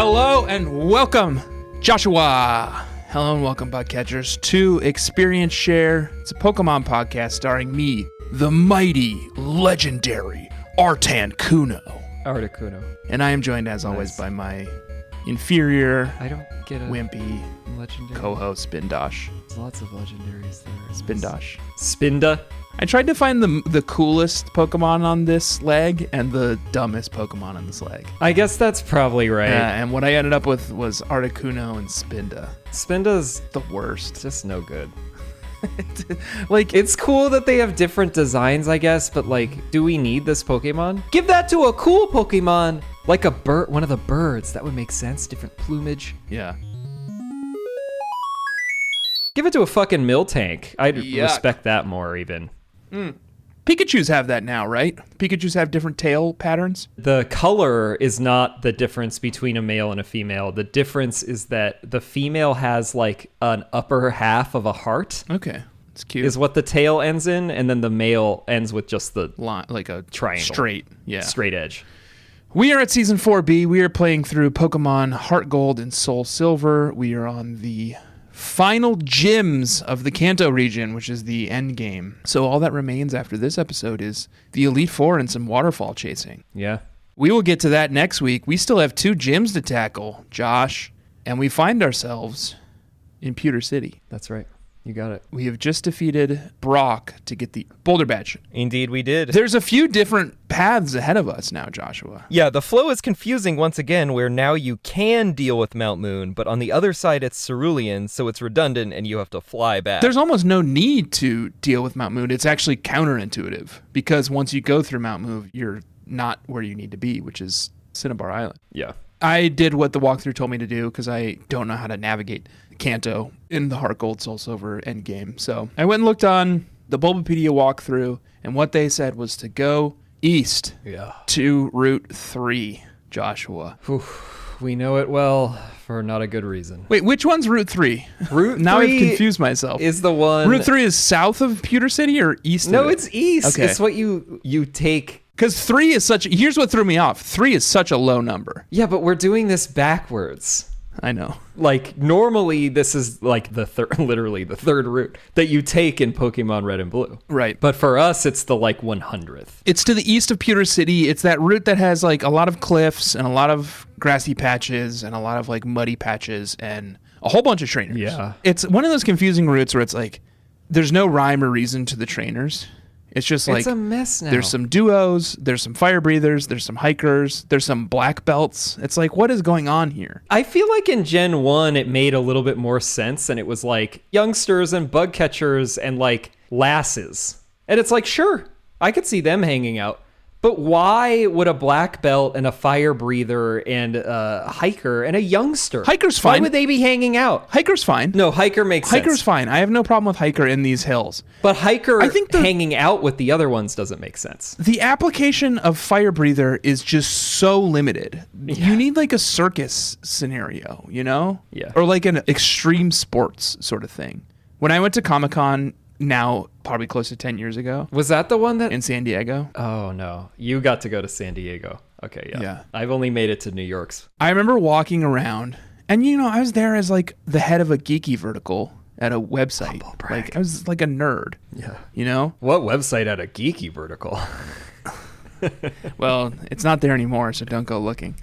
Hello and welcome, Joshua. Hello and welcome, Podcatchers, to Experience Share. It's a Pokemon podcast starring me, the mighty, legendary Articuno. And I am joined, as always, by my inferior, I don't get a wimpy legendary co-host, Spindosh. There's lots of legendaries there. Spindosh. Spinda. I tried to find the coolest Pokemon on this leg and the dumbest Pokemon on this leg. I guess that's probably right. Yeah, and what I ended up with was Articuno and Spinda. Spinda's The worst. just no good. Like, It's cool that they have different designs, I guess, but like, do we need this Pokemon? Give that to a cool Pokemon! Like a bird, one of the birds. That would make sense. Different plumage. yeah. Give it to a fucking Miltank. I'd Yuck. respect that more even. Pikachus have that now, right? Pikachus have different tail patterns. The color is not the difference between a male and a female. The difference is that the female has like an upper half of a heart. Okay, it's cute. Is what the tail ends in, and then the male ends with just the Line, like a triangle. straight edge. We are at Season 4B. We are playing through Pokemon Heart Gold and Soul Silver. We are on the final gyms of the Kanto region, which is the end game. So all that remains after this episode is the Elite Four and some waterfall chasing. Yeah. We will get to that next week. We still have 2 gyms to tackle, Josh, and we find ourselves in Pewter City. That's right. You got it. We have just defeated Brock to get the Boulder Badge. Indeed, we did. There's a few different paths ahead of us now, Joshua. Yeah, the flow is confusing once again, where now you can deal with Mount Moon, but on the other side it's Cerulean, so it's redundant and you have to fly back. There's almost no need to deal with Mount Moon. It's actually counterintuitive, because once you go through Mount Moon, you're not where you need to be, which is Cinnabar Island. Yeah. I did what the walkthrough told me to do because I don't know how to navigate Kanto in the Heart Gold Soul Silver endgame. So I went and looked on the Bulbapedia walkthrough, and what they said was to go east to Route 3, Joshua. We know it well for not a good reason. Wait, which one's Route 3? Route Now 3 I've confused myself. is the one... Route 3 is south of Pewter City or east No, of it? it's east. Okay. It's what you take... Because 3 is such... Here's what threw me off. 3 is such a low number. Yeah, but we're doing this backwards. I know. Like, normally this is like the third, literally the third route that you take in Pokemon Red and Blue. Right. But for us, it's the like 100th. It's to the east of Pewter City. It's that route that has like a lot of cliffs and a lot of grassy patches and a lot of like muddy patches and a whole bunch of trainers. Yeah. It's one of those confusing routes where it's like there's no rhyme or reason to the trainers. It's just like It's a mess now. there's some duos, there's some fire breathers, there's some hikers, there's some black belts. It's like, what is going on here? I feel like in Gen 1, it made a little bit more sense, and it was like youngsters and bug catchers and like lasses. And it's like, sure, I could see them hanging out. But why would a black belt and a fire breather and a hiker and a youngster? Hiker's Why fine. would they be hanging out? Hiker's fine. No, hiker makes sense. Hiker's fine. I have no problem with hiker in these hills. But hiker I think hanging out with the other ones doesn't make sense. The application of fire breather is just so limited. You need like a circus scenario, you know? Yeah. Or like an extreme sports sort of thing. When I went to Comic-Con now, probably close to 10 years ago, Was that the one that... in San Diego, Oh, no. You got to go to San Diego. Okay, yeah. Yeah. I've only made it to New York's. I remember walking around, and you know, I was there as like the head of a geeky vertical at a website. Humble brag. Like I was like a nerd, Yeah. you know? What website had a geeky vertical? Well, it's not there anymore, so don't go looking.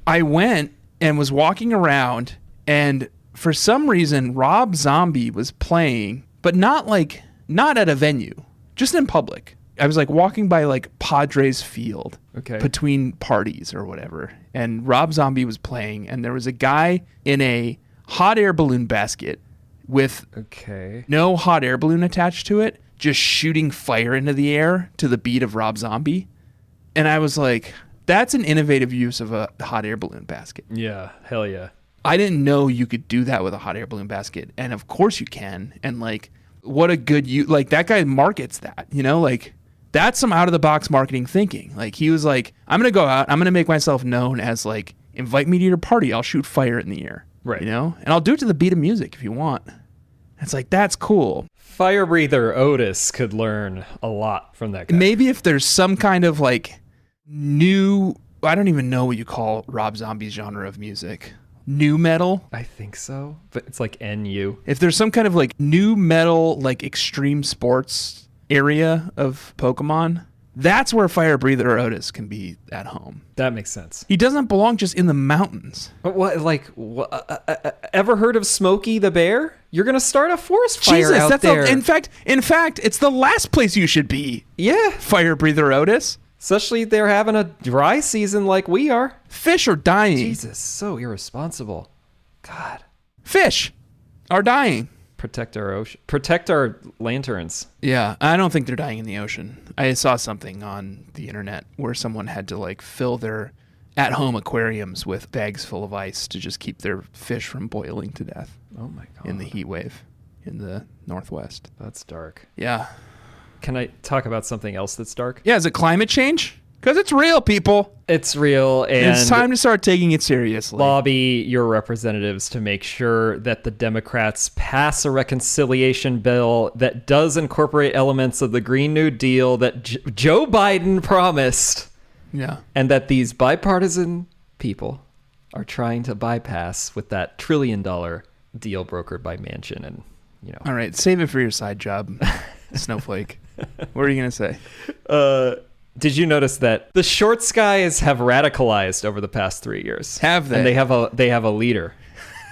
I went and was walking around, and for some reason, Rob Zombie was playing, but not at a venue, just in public. I was like walking by like Padres Field Okay. between parties or whatever, and Rob Zombie was playing, and there was a guy in a hot air balloon basket with Okay. no hot air balloon attached to it, just shooting fire into the air to the beat of Rob Zombie. And I was like, that's an innovative use of a hot air balloon basket. Yeah. Hell yeah. I didn't know you could do that with a hot air balloon basket. And of course you can. And like, what a good like that guy markets that, you know, like that's some out of the box marketing thinking. Like he was like, I'm going to go out, I'm going to make myself known as like, invite me to your party. I'll shoot fire in the air. Right. You know, and I'll do it to the beat of music if you want. It's like, that's cool. Fire breather Otis could learn a lot from that guy. Maybe if there's some kind of like new I don't even know what you call Rob Zombie's genre of music. New metal? I think so, but it's like NU. If there's some kind of like new metal, like extreme sports area of Pokemon, that's where Fire Breather Otis can be at home. That makes sense. He doesn't belong just in the mountains. But ever heard of Smokey the Bear? You're going to start a forest fire out there. In fact, it's the last place you should be. Yeah. Fire Breather Otis. Especially they're having a dry season like we are. Fish are dying. Jesus, so irresponsible. God. Fish are dying. Protect our ocean. Protect our lanterns. Yeah, I don't think they're dying in the ocean. I saw something on the internet where someone had to like fill their at-home aquariums with bags full of ice to just keep their fish from boiling to death. Oh my God. In the heat wave in the Northwest. That's dark. Yeah. Can I talk about something else that's dark? Yeah, is it climate change? Because it's real, people. It's real, and it's time to start taking it seriously. Lobby your representatives to make sure that the Democrats pass a reconciliation bill that does incorporate elements of the Green New Deal that Joe Biden promised. Yeah. And that these bipartisan people are trying to bypass with that $1 trillion deal brokered by Manchin and, you know. All right, save it for your side job, Snowflake. What are you going to say? Did you notice that the shorts guys have radicalized over the past 3 years? Have they? And they have a leader.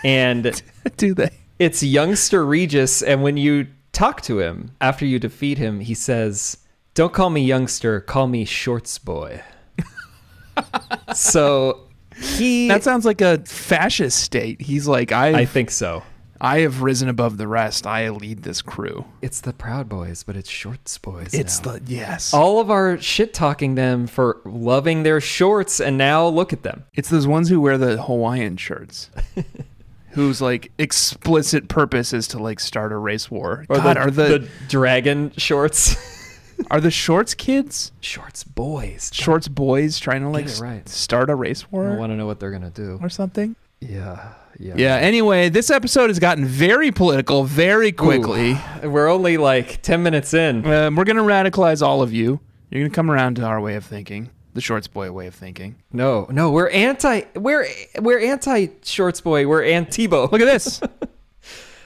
And do they? It's youngster Regis, and when you talk to him after you defeat him, he says, "Don't call me youngster, call me shorts boy." So that sounds like a fascist state. He's like, I think so. I have risen above the rest. I lead this crew. It's the Proud Boys, but it's Shorts Boys. Yes. All of our shit talking them for loving their shorts, and now look at them. It's those ones who wear the Hawaiian shirts, whose like explicit purpose is to like start a race war. Or God, the dragon shorts. Are the shorts kids? Shorts boys. Shorts boys trying to like start a race war? I want to know what they're gonna do or something. Yeah. Anyway, this episode has gotten very political very quickly. Ooh, we're only like 10 minutes in. We're going to radicalize all of you. You're going to come around to our way of thinking, the Shorts Boy way of thinking. No, we're anti Shorts Boy. We're anti-Bo. Look at this.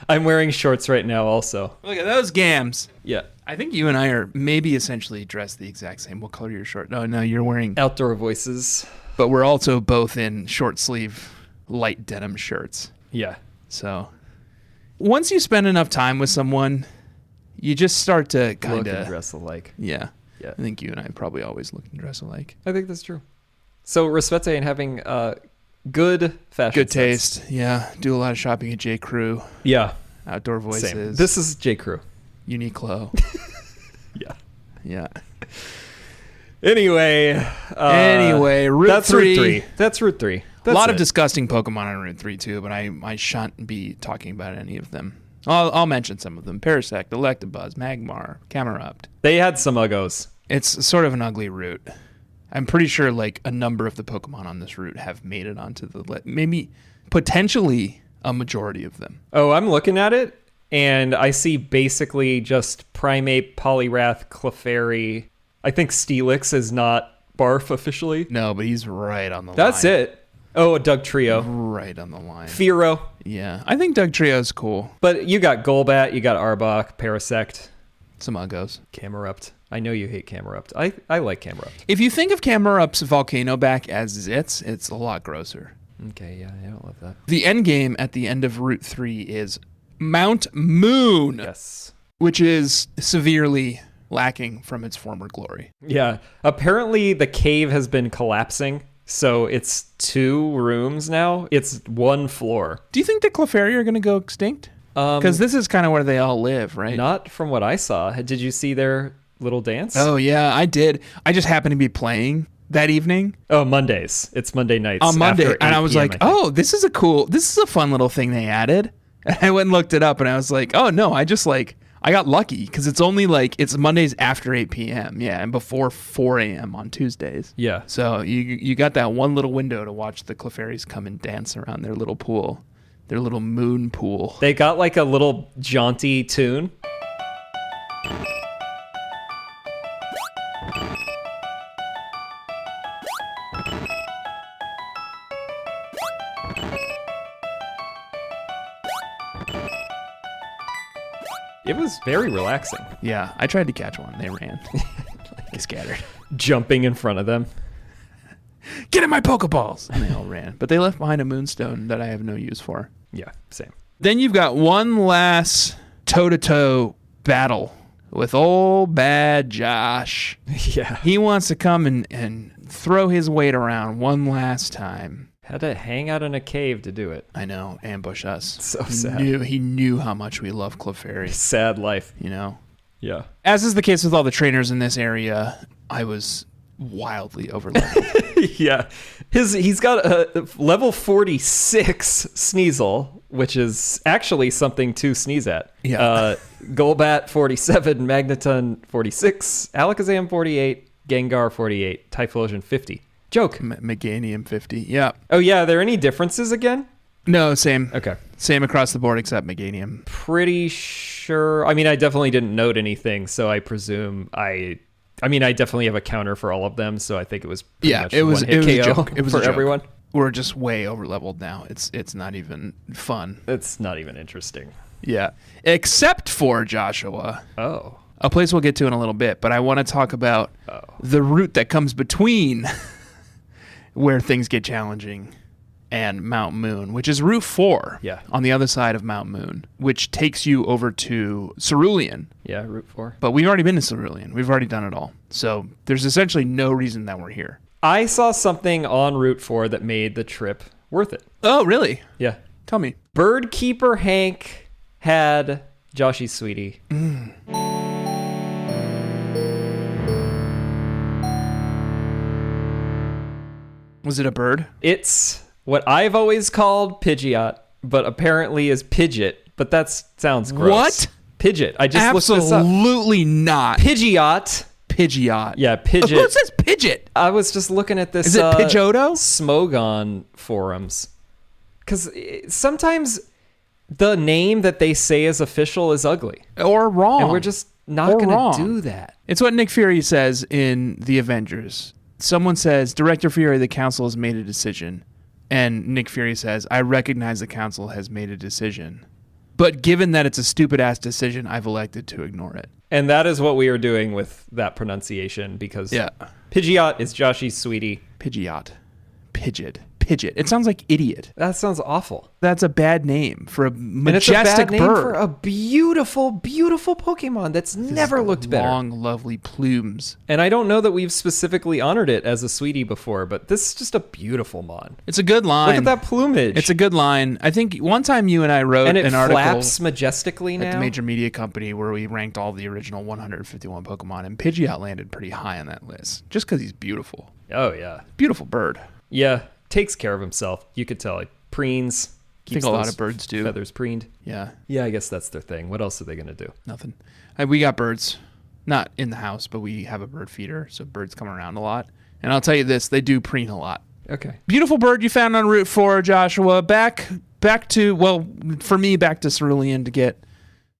I'm wearing shorts right now also. Look at those gams. Yeah. I think you and I are maybe essentially dressed the exact same. What color are your short? No, you're wearing Outdoor Voices. But we're also both in short sleeve light denim shirts. Yeah. So once you spend enough time with someone, you just start to kind look of and dress alike. Yeah. I think you and I probably always look and dress alike. I think that's true. So respete and having good fashion good taste. sense. Yeah. Do a lot of shopping at J. Crew. Yeah. Outdoor Voices. Same. This is J. Crew. Uniqlo. Yeah. Anyway, Route 3. That's Route 3. A lot of disgusting Pokemon on Route 3 too, but I shan't be talking about any of them. I'll mention some of them. Parasect, Electabuzz, Magmar, Camerupt. They had some uggos. It's sort of an ugly route. I'm pretty sure like a number of the Pokemon on this route have made it onto the maybe potentially a majority of them. Oh, I'm looking at it and I see basically just Primeape, Poliwrath, Clefairy. I think Steelix is not Barf officially. No, but he's right on the line. That's it. Oh, a Doug Trio. Right on the line. Fearow. Yeah, I think Doug Trio's cool. But you got Golbat, you got Arbok, Parasect. Some uggos. Camerupt. I know you hate Camerupt. I like Camerupt. If you think of Camerupt's Volcano back as Zits, it's a lot grosser. Okay, yeah, I don't love that. The end game at the end of Route 3 is Mount Moon. Yes. Which is severely lacking from its former glory. Yeah. Apparently the cave has been collapsing, so it's 2 rooms now. It's 1 floor. Do you think the Clefairy are going to go extinct? Because this is kind of where they all live, right? Not from what I saw. Did you see their little dance? Oh, yeah, I did. I just happened to be playing that evening. Oh, Mondays. It's Monday nights. On Monday. And I was PM, like, oh, this is a fun little thing they added. And I went and looked it up and I was like, oh, no, I got lucky because it's only it's Mondays after 8 p.m. Yeah, and before 4 a.m. on Tuesdays. Yeah. So you got that one little window to watch the Clefairies come and dance around their little pool, their little moon pool. They got like a little jaunty tune. It was very relaxing. Yeah, I tried to catch one. They ran. They scattered. Jumping in front of them. Get in my Pokeballs! And they all ran. But they left behind a moonstone that I have no use for. Yeah, same. Then you've got one last toe-to-toe battle with old bad Josh. Yeah. He wants to come and throw his weight around one last time. Had to hang out in a cave to do it. I know, ambush us. So sad. He knew how much we love Clefairy, Sad life. you know? Yeah. As is the case with all the trainers in this area, I was wildly overloaded. Yeah. He's got a level 46 Sneasel, which is actually something to sneeze at. Yeah. Golbat 47, Magneton 46, Alakazam 48, Gengar 48, Typhlosion 50. Joke. Meganium 50, yeah. Oh, yeah. Are there any differences again? No, same. Okay. Same across the board except Meganium. Pretty sure. I mean, I definitely didn't note anything, so I presume I definitely have a counter for all of them, so I think it was pretty much it was one-hit a KO joke. It was for a joke. everyone. We're just way over leveled now. It's not even fun. It's not even interesting. Yeah. Except for Joshua. Oh. A place we'll get to in a little bit, but I want to talk about the route that comes between where things get challenging and Mount Moon, which is Route 4 on the other side of Mount Moon, which takes you over to Cerulean. Yeah, Route 4. But we've already been to Cerulean. We've already done it all. So there's essentially no reason that we're here. I saw something on Route 4 that made the trip worth it. Oh, really? Yeah. Tell me. Bird Keeper Hank had Joshy's sweetie. Was it a bird? It's what I've always called Pidgeot, but apparently is Pidgeot. But that sounds gross. What? Pidgeot. I just looked this up. Absolutely not. Pidgeot. Pidgeot. Yeah, Pidgeot. Who says Pidgeot? I was just looking at this. Is it Pidgeotto? Smogon forums. Because sometimes the name that they say is official is ugly. Or wrong. And we're just not going to do that. It's what Nick Fury says in The Avengers. Someone says, Director Fury, the council has made a decision. And Nick Fury says, I recognize the council has made a decision. But given that it's a stupid-ass decision, I've elected to ignore it. And that is what we are doing with that pronunciation because Pidgeot is Joshy's sweetie. Pidgeot. Pidgeot. It sounds like idiot. That sounds awful. That's a bad name for a And it's majestic a bad name bird. for a beautiful, beautiful Pokemon that's never looked better. Long, lovely plumes. And I don't know that we've specifically honored it as a sweetie before, but this is just a beautiful mon. It's a good line. Look at that plumage. It's a good line. I think one time you and I wrote and it an article flaps majestically now. at the major media company where we ranked all the original 151 Pokemon, and Pidgeot landed pretty high on that list just because he's beautiful. Oh, yeah. Beautiful bird. Yeah. Takes care of himself. You could tell. Like, preens. I think a lot of birds do. Feathers preened. Yeah. Yeah, I guess that's their thing. What else are they going to do? Nothing. We got birds. Not in the house, but we have a bird feeder, so birds come around a lot. And I'll tell you this, they do preen a lot. Okay. Beautiful bird you found on Route 4, Joshua. Back to, well, for me, back to Cerulean to get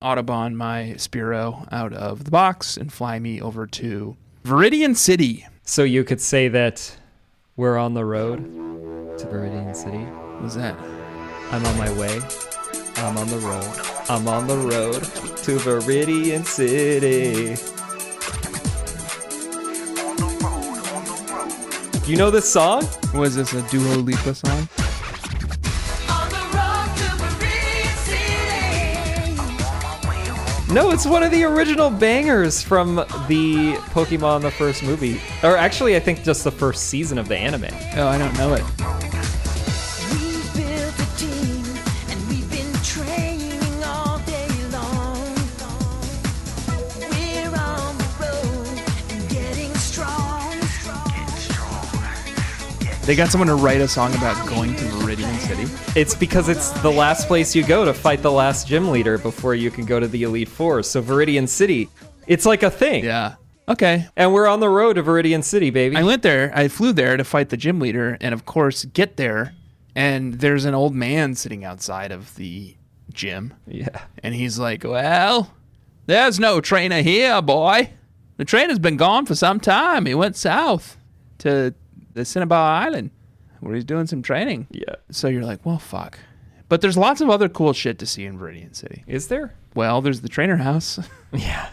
Audubon, my Spearow, out of the box and fly me over to Viridian City. So you could say that we're on the road to Viridian City. What's that? I'm on my way. I'm on the road. I'm on the road to Viridian City. Do you know this song? Was this a Dua Lipa song? No, it's one of the original bangers from the Pokemon, the first movie. Or actually, I think just the first season of the anime. Oh, I don't know it. We've built a team and we've been training all day long. We're on the road and getting strong. They got someone to write a song about going to Viridian City. It's because it's the last place you go to fight the last gym leader before you can go to the Elite Four. So Viridian City, it's like a thing. Yeah. Okay. And we're on the road to Viridian City, baby. I flew there to fight the gym leader, and of course, get there, and there's an old man sitting outside of the gym. Yeah. And he's like, well, there's no trainer here, boy. The trainer's been gone for some time. He went south to the Cinnabar Island where he's doing some training. Yeah. So you're like, well, fuck. But there's lots of other cool shit to see in Viridian City. Is there? Well, there's the trainer house, Yeah.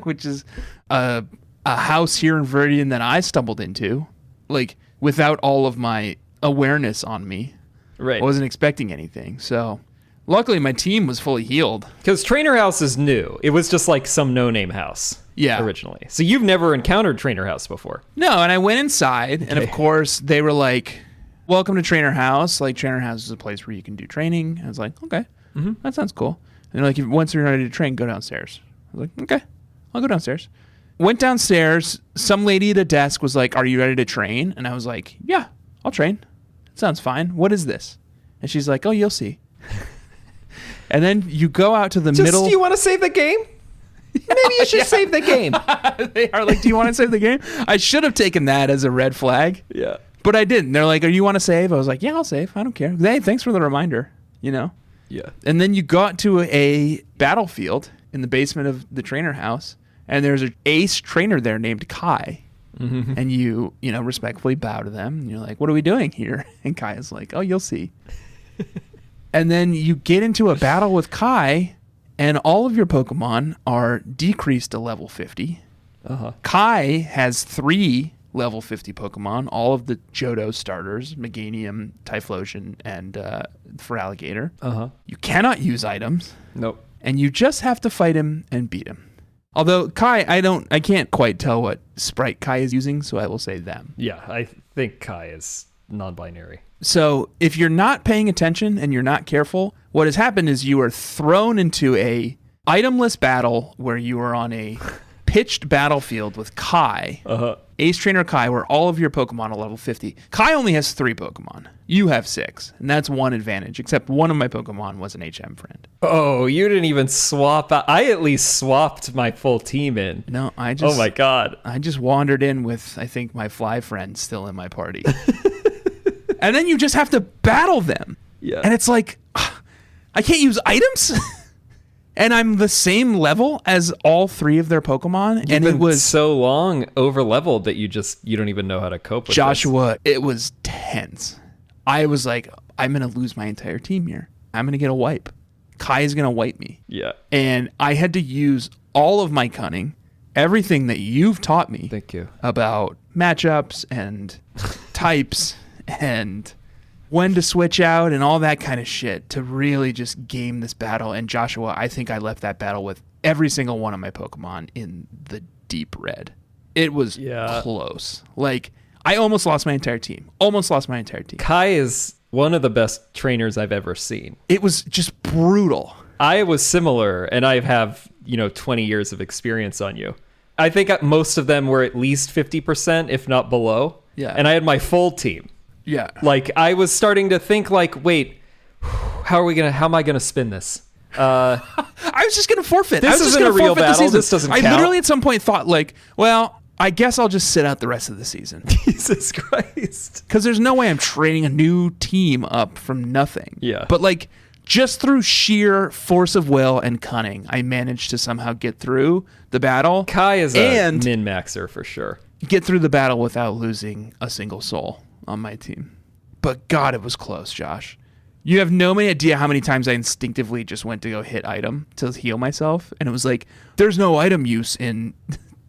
which is a house here in Viridian that I stumbled into, like without all of my awareness on me. Right. I wasn't expecting anything. So luckily my team was fully healed. Because Trainer House is new. It was just like some no-name house. Yeah. Originally. So you've never encountered Trainer House before. No, and I went inside, and of Okay. course they were like, "Welcome to Trainer House. Like Trainer House is a place where you can do training." I was like, "Okay, that sounds cool." And they're like, "Once you're ready to train, go downstairs." I was like, "Okay, I'll go downstairs." Went downstairs. Some lady at a desk was like, "Are you ready to train?" And I was like, "Yeah, I'll train. Sounds fine. What is this?" And she's like, "Oh, you'll see." And then you go out to the middle. Do you want to save the game? Maybe you should save the game. They are like, "Do you want to save the game?" I should have taken that as a red flag. Yeah. But I didn't. They're like, "Are you want to save?" I was like, "Yeah, I'll save. I don't care." Hey, thanks for the reminder, you know? Yeah. And then you got to a battlefield in the basement of the trainer house, and there's an ace trainer there named Kai. And you respectfully bow to them. And you're like, "What are we doing here?" And Kai is like, "Oh, you'll see." And then you get into a battle with Kai, and all of your Pokemon are decreased to level 50. Kai has 3 level 50 Pokemon, all of the Johto starters, Meganium, Typhlosion, and Feraligatr. You cannot use items, Nope. and you just have to fight him and beat him. Although Kai, I can't quite tell what sprite Kai is using, so I will say them. Yeah, I think Kai is non-binary. So if you're not paying attention and you're not careful, what has happened is you are thrown into a itemless battle where you are on a pitched battlefield with Kai, Ace Trainer Kai, where all of your Pokemon are level 50. Kai only has 3 Pokemon. You have 6, and that's one advantage, except one of my Pokemon was an HM friend. Oh, you didn't even swap out. I at least swapped my full team in. No, I just... Oh my God. I just wandered in with, I think, my fly friend still in my party. And then you just have to battle them. Yeah. And it's like, I can't use items? And I'm the same level as all 3 of their Pokemon. And it was so long over leveled that you don't even know how to cope with Joshua, it was tense. I was like, I'm going to lose my entire team here. I'm going to get a wipe. Kai is going to wipe me. Yeah. And I had to use all of my cunning, everything that you've taught me Thank you. about matchups and types and when to switch out and all that kind of shit to really just game this battle. And Joshua, I think I left that battle with every single one of my Pokemon in the deep red. It was close. Like, I almost lost my entire team. Kai is one of the best trainers I've ever seen. It was just brutal. I was similar, and I have, 20 years of experience on you. I think most of them were at least 50%, if not below. Yeah. And I had my full team. Yeah. Like, I was starting to think, like, wait, how am I gonna spin this? I was just going to forfeit. This I was just isn't gonna a real forfeit the battle. season. This doesn't I count. literally at some point thought, like, well, I guess I'll just sit out the rest of the season. Jesus Christ. Because there's no way I'm training a new team up from nothing. Yeah. But, like, just through sheer force of will and cunning, I managed to somehow get through the battle. Kai is a and min-maxer for sure. get through the battle without losing a single soul on my team. But God, it was close, Josh. You have no idea how many times I instinctively just went to go hit item to heal myself. And it was like, there's no item use in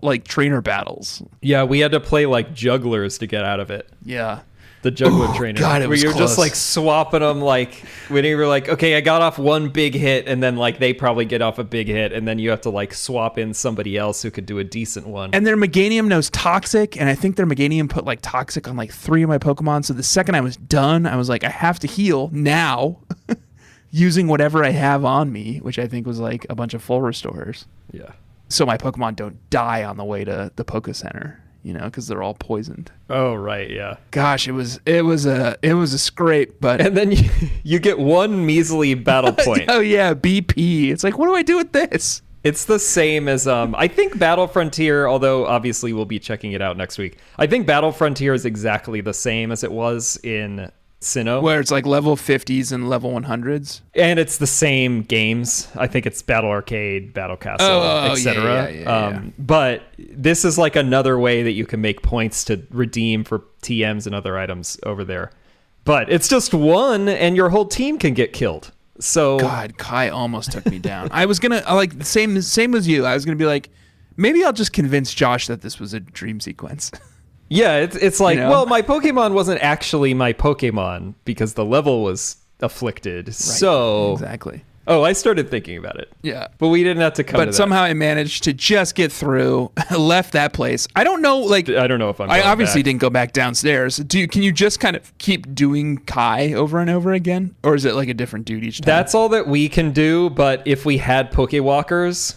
like trainer battles. Yeah, we had to play like jugglers to get out of it. Yeah. The juggler trainer. God, it where was you're close. just like swapping them, like when you were like, okay, I got off one big hit, and then like they probably get off a big hit, and then you have to like swap in somebody else who could do a decent one. And their Meganium knows Toxic, and I think their Meganium put like Toxic on like 3 of my Pokemon. So the second I was done, I was like, I have to heal now using whatever I have on me, which I think was like a bunch of full restorers. Yeah. So my Pokemon don't die on the way to the Poké Center, because they're all poisoned. Oh right, yeah. Gosh, it was a scrape, but And then you get one measly battle point. oh yeah, BP. It's like, what do I do with this? It's the same as I think Battle Frontier, although obviously we'll be checking it out next week. I think Battle Frontier is exactly the same as it was in Sinnoh. Where it's like level 50s and level 100s. And it's the same games. I think it's Battle Arcade, Battle Castle, Oh, etc. yeah. But this is like another way that you can make points to redeem for TMs and other items over there. But it's just one, and your whole team can get killed. So God, Kai almost took me down. I was gonna like same as you. I was gonna be like, maybe I'll just convince Josh that this was a dream sequence. yeah, it's like, You know? well, my Pokemon wasn't actually my Pokemon because the level was afflicted. So Exactly. Oh, I started thinking about it. Yeah. But we didn't have to come to But that. somehow I managed to just get through, left that place. I don't know, like, I don't know if I'm I going obviously back. didn't go back downstairs. Can you just kind of keep doing Kai over and over again? Or is it like a different dude each time? That's all that we can do, but if we had Pokewalkers,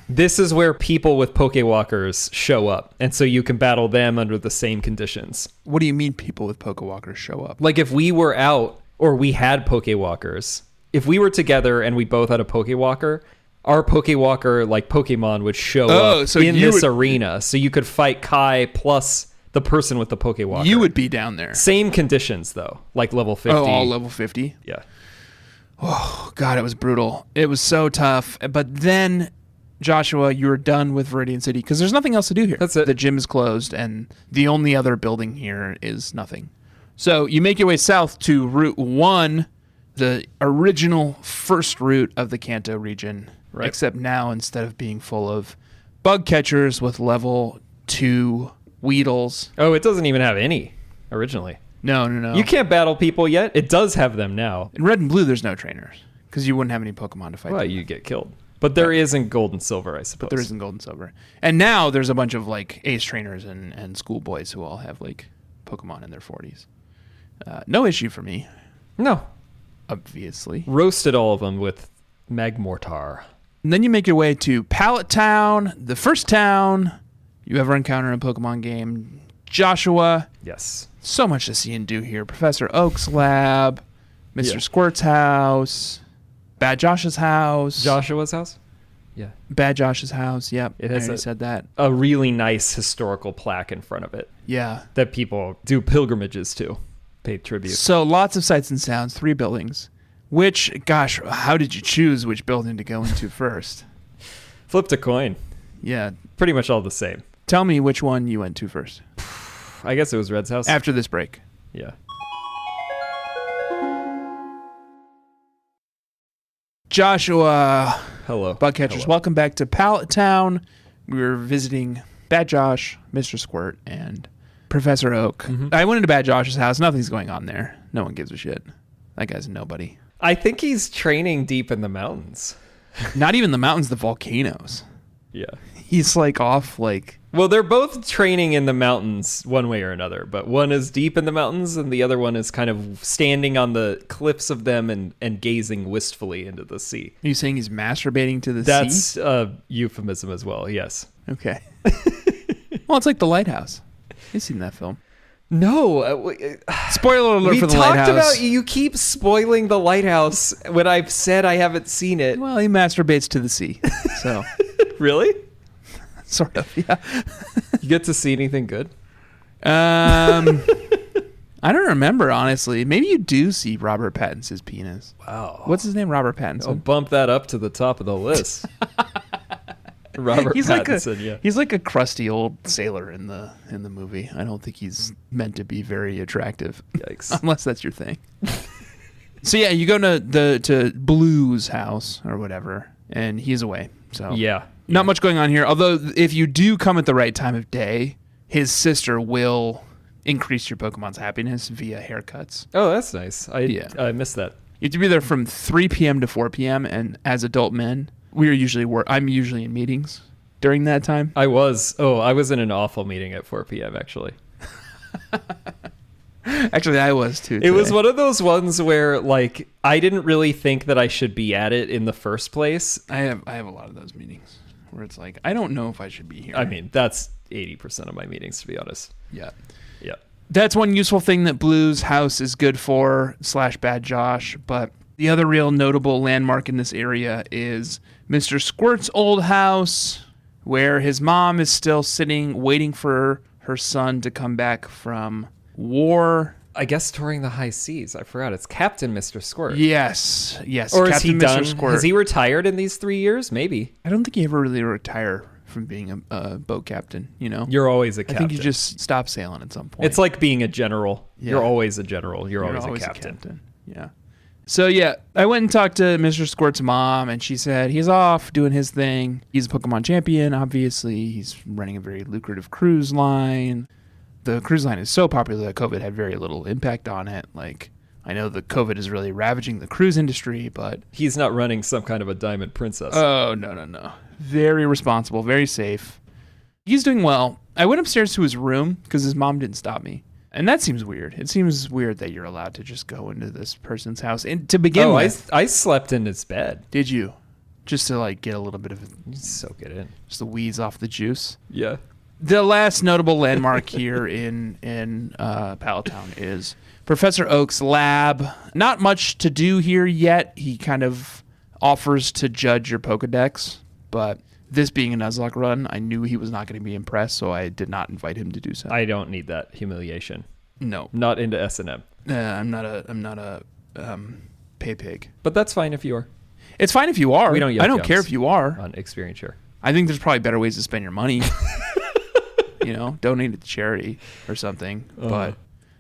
this is where people with Pokewalkers show up. And so you can battle them under the same conditions. What do you mean people with Pokewalkers show up? Like if we were out or we had Pokewalkers, if we were together and we both had a Pokewalker, our Pokewalker like Pokemon would show up so in you this would- arena. So you could fight Kai plus the person with the Pokewalker. You would be down there. Same conditions though, like level 50. Oh, all level 50? Yeah. Oh, God, it was brutal. It was so tough. But then, Joshua, you were done with Viridian City because there's nothing else to do here. That's it. The gym is closed, and the only other building here is nothing. So you make your way south to Route 1, the original first route of the Kanto region. Right. Except now, instead of being full of bug catchers with level 2 Weedles. Oh, it doesn't even have any originally. No. You can't battle people yet. It does have them now. In Red and Blue, there's no trainers because you wouldn't have any Pokemon to fight Well, them. you get killed. But there is in Gold and Silver, I suppose. There isn't Gold and Silver. And now there's a bunch of like ace trainers and schoolboys who all have like Pokemon in their 40s. No issue for me, No. obviously. Roasted all of them with Magmortar. And then you make your way to Pallet Town, the first town you ever encounter in a Pokemon game. Joshua, Yes. so much to see and do here. Professor Oak's lab, Mr. Yeah. Squirt's house, Bad Josh's house. Joshua's house? Yeah. Bad Josh's house, yep. It I has already said that. A really nice historical plaque in front of it Yeah. that people do pilgrimages to, pay tribute. So lots of sights and sounds, 3 buildings. Which, gosh, how did you choose which building to go into first? Flipped a coin. Yeah. Pretty much all the same. Tell me which one you went to first. I guess it was Red's house. After this break. Yeah. Joshua, Hello. bug catchers, Hello. welcome back to Pallet Town. We were visiting Bad Josh, Mr. Squirt, and Professor Oak. Mm-hmm. I went into Bad Josh's house. Nothing's going on there. No one gives a shit. That guy's nobody. I think he's training deep in the mountains. Not even the mountains, the volcanoes. Yeah. He's like off, like, Well, they're both training in the mountains one way or another, but one is deep in the mountains and the other one is kind of standing on the cliffs of them and gazing wistfully into the sea. are you saying he's masturbating to the That's sea? a euphemism as well, yes. Okay. Well, it's like The Lighthouse. You've seen that film. No, Spoiler alert we for The talked Lighthouse. about you keep spoiling the lighthouse when I've said I haven't seen it. Well, he masturbates to the sea. So, Really? sort of, yeah. You get to see anything good? I don't remember, honestly. Maybe you do see Robert Pattinson's penis. Wow. What's his name? Robert I'll Pattinson. bump that up to the top of the list. Robert He's Pattinson, yeah. He's like a crusty old sailor in the movie. I don't think he's meant to be very attractive. Yikes. Unless that's your thing. So yeah, you go to Blue's house or whatever, and he's away. So Yeah. not much going on here. Although if you do come at the right time of day, his sister will increase your Pokemon's happiness via haircuts. Oh, that's nice. Yeah. I missed that. You have to be there from 3 p.m. to 4 p.m. And as adult men, I'm usually in meetings during that time. I was in an awful meeting at 4 p.m. actually. Actually, I was too. It was today. one of those ones where like I didn't really think that I should be at it in the first place. I have a lot of those meetings where it's like I don't know if I should be here. I mean, that's 80% of my meetings, to be honest. yeah. Yeah. That's one useful thing that Blue's house is good for / Bad Josh. But the other real notable landmark in this area is Mr. Squirt's old house, where his mom is still sitting, waiting for her son to come back from war. I guess touring the high seas. I forgot. It's Captain Mr. Squirt. Yes. Or Captain is he Mr. done? Squirt. Has he retired in these 3 years? Maybe. I don't think he ever really retired from from being a boat captain, you know? You're always a I captain. think you just stop sailing at some point. It's like being a general. Yeah. You're always a general. You're always a captain. Yeah. So, yeah, I went and talked to Mr. Squirt's mom, and she said he's off doing his thing. He's a Pokemon champion, obviously. He's running a very lucrative cruise line. The cruise line is so popular that COVID had very little impact on it. Like, I know the COVID is really ravaging the cruise industry, but... He's not running some kind of a Diamond Princess. Oh, no. Very responsible, very safe. He's doing well. I went upstairs to his room because his mom didn't stop me. And that seems weird. It seems weird that you're allowed to just go into this person's house. And to begin with... I slept in his bed. Did you? Just to, like, get a little bit of... Soak it in. Just the wheeze off the juice? Yeah. The last notable landmark here in Pallet Town is Professor Oak's lab. Not much to do here yet. He kind of offers to judge your Pokedex, but this being a Nuzlocke run, I knew he was not going to be impressed, so I did not invite him to do so. I don't need that humiliation. No. Not into S&M. I'm not a pay pig. But that's fine if you are. It's fine if you are. We don't yuck I don't yums care if you are. On Experience Share. I think there's probably better ways to spend your money. You know, donate it to charity or something. But